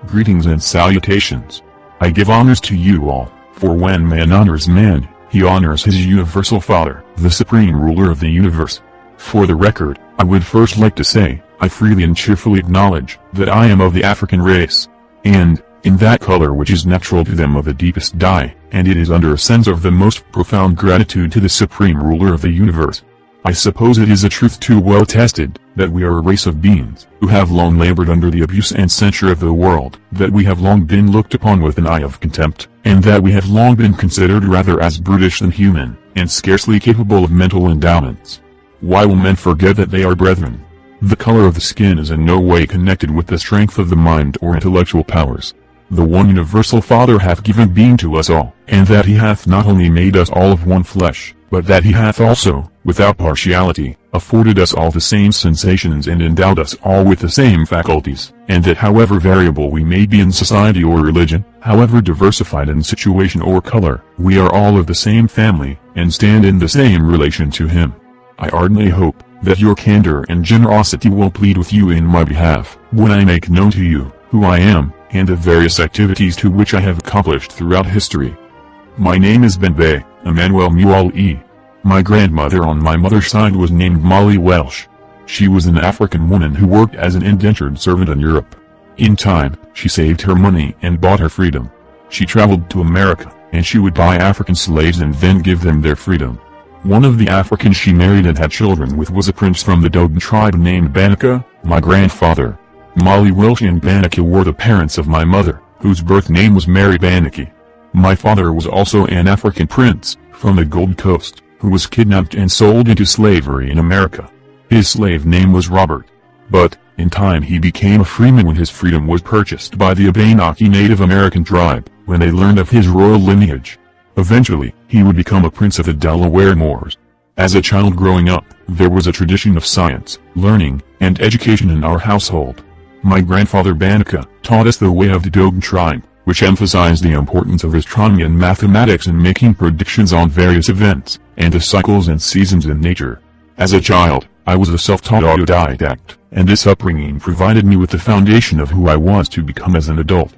Greetings and salutations. I give honors to you all, for when man honors man, he honors his universal father, the supreme ruler of the universe. For the record, I would first like to say, I freely and cheerfully acknowledge, that I am of the African race. And, in that color which is natural to them of the deepest dye, and it is under a sense of the most profound gratitude to the supreme ruler of the universe. I suppose it is a truth too well tested, that we are a race of beings, who have long labored under the abuse and censure of the world, that we have long been looked upon with an eye of contempt, and that we have long been considered rather as brutish than human, and scarcely capable of mental endowments. Why will men forget that they are brethren? The color of the skin is in no way connected with the strength of the mind or intellectual powers. The one universal Father hath given being to us all, and that he hath not only made us all of one flesh, but that he hath also, without partiality, afforded us all the same sensations and endowed us all with the same faculties, and that however variable we may be in society or religion, however diversified in situation or color, we are all of the same family, and stand in the same relation to him. I ardently hope that your candor and generosity will plead with you in my behalf, when I make known to you who I am, and the various activities to which I have accomplished throughout history. My name is Benbay Emmanuel Muali. My grandmother on my mother's side was named Molly Welsh. She was an African woman who worked as an indentured servant in Europe. In time, she saved her money and bought her freedom. She traveled to America, and she would buy African slaves and then give them their freedom. One of the Africans she married and had children with was a prince from the Dogon tribe named Banaka, my grandfather. Molly Welsh and Banaka were the parents of my mother, whose birth name was Mary Banaki. My father was also an African prince, from the Gold Coast, who was kidnapped and sold into slavery in America. His slave name was Robert. But, in time he became a freeman when his freedom was purchased by the Abenaki Native American tribe, when they learned of his royal lineage. Eventually, he would become a prince of the Delaware Moors. As a child growing up, there was a tradition of science, learning, and education in our household. My grandfather Banaka taught us the way of the Dogon tribe, which emphasized the importance of astronomy and mathematics in making predictions on various events, and the cycles and seasons in nature. As a child, I was a self-taught autodidact, and this upbringing provided me with the foundation of who I was to become as an adult.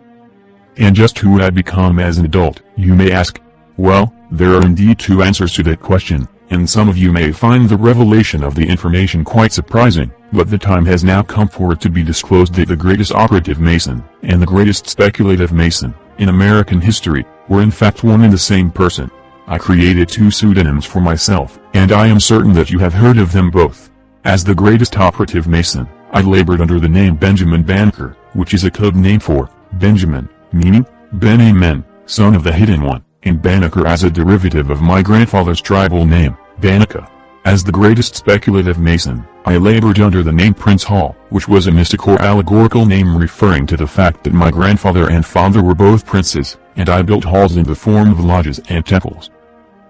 And just who would I become as an adult, you may ask? Well, there are indeed two answers to that question, and some of you may find the revelation of the information quite surprising, but the time has now come for it to be disclosed that the greatest operative Mason, and the greatest speculative Mason, in American history, were in fact one and the same person. I created two pseudonyms for myself, and I am certain that you have heard of them both. As the greatest operative Mason, I labored under the name Benjamin Banneker, which is a code name for Benjamin, meaning Ben-Amen, son of the Hidden One, and Banneker as a derivative of my grandfather's tribal name, Banaka. As the greatest speculative Mason, I labored under the name Prince Hall, which was a mystic or allegorical name referring to the fact that my grandfather and father were both princes, and I built halls in the form of lodges and temples.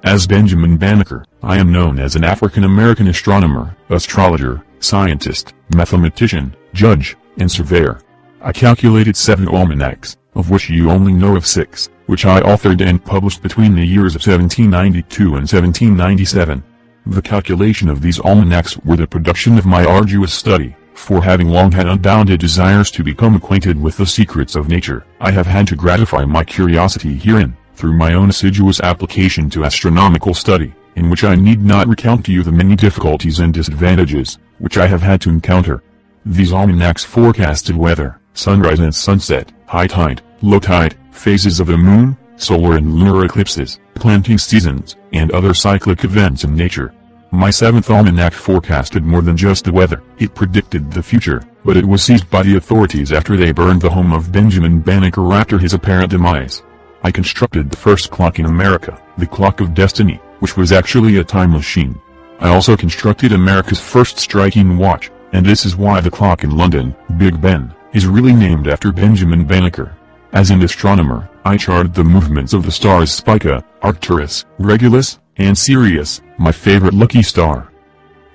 As Benjamin Banneker, I am known as an African-American astronomer, astrologer, scientist, mathematician, judge, and surveyor. I calculated 7 almanacs, of which you only know of 6, which I authored and published between the years of 1792 and 1797. The calculation of these almanacs were the production of my arduous study, for having long had unbounded desires to become acquainted with the secrets of nature, I have had to gratify my curiosity herein, through my own assiduous application to astronomical study, in which I need not recount to you the many difficulties and disadvantages, which I have had to encounter. These almanacs forecasted weather, sunrise and sunset, high tide, low tide, phases of the moon, solar and lunar eclipses, planting seasons, and other cyclic events in nature. My 7th almanac forecasted more than just the weather. It predicted the future, but it was seized by the authorities after they burned the home of Benjamin Banneker after his apparent demise. I constructed the first clock in America, the Clock of Destiny, which was actually a time machine. I also constructed America's first striking watch, and this is why the clock in London, Big Ben, is really named after Benjamin Banneker. As an astronomer, I charted the movements of the stars Spica, Arcturus, Regulus, and Sirius, my favorite lucky star.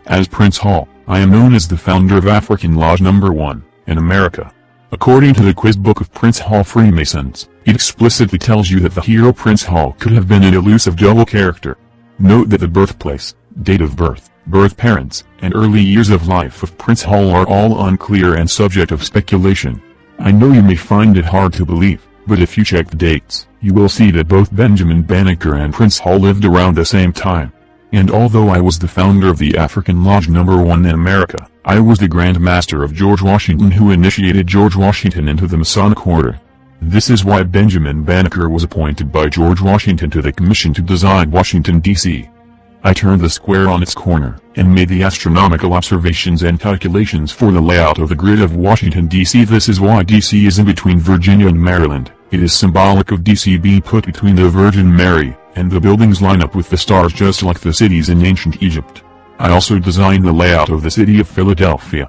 As Prince Hall, I am known as the founder of African Lodge No. 1, in America. According to the quiz book of Prince Hall Freemasons, it explicitly tells you that the hero Prince Hall could have been an elusive double character. Note that the birthplace, date of birth, birth parents, and early years of life of Prince Hall are all unclear and subject of speculation. I know you may find it hard to believe, but if you check the dates, you will see that both Benjamin Banneker and Prince Hall lived around the same time. And although I was the founder of the African Lodge No. 1 in America, I was the Grand Master of George Washington who initiated George Washington into the Masonic Order. This is why Benjamin Banneker was appointed by George Washington to the commission to design Washington, D.C. I turned the square on its corner, and made the astronomical observations and calculations for the layout of the grid of Washington, D.C. This is why D.C. is in between Virginia and Maryland. It is symbolic of D.C. being put between the Virgin Mary, and the buildings line up with the stars just like the cities in ancient Egypt. I also designed the layout of the city of Philadelphia.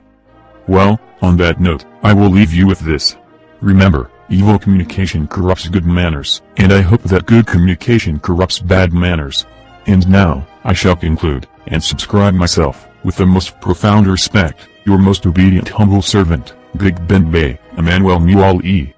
Well, on that note, I will leave you with this. Remember, evil communication corrupts good manners, and I hope that good communication corrupts bad manners. And now, I shall conclude, and subscribe myself, with the most profound respect, your most obedient humble servant, Big Ben Bay, Emmanuel Mual E.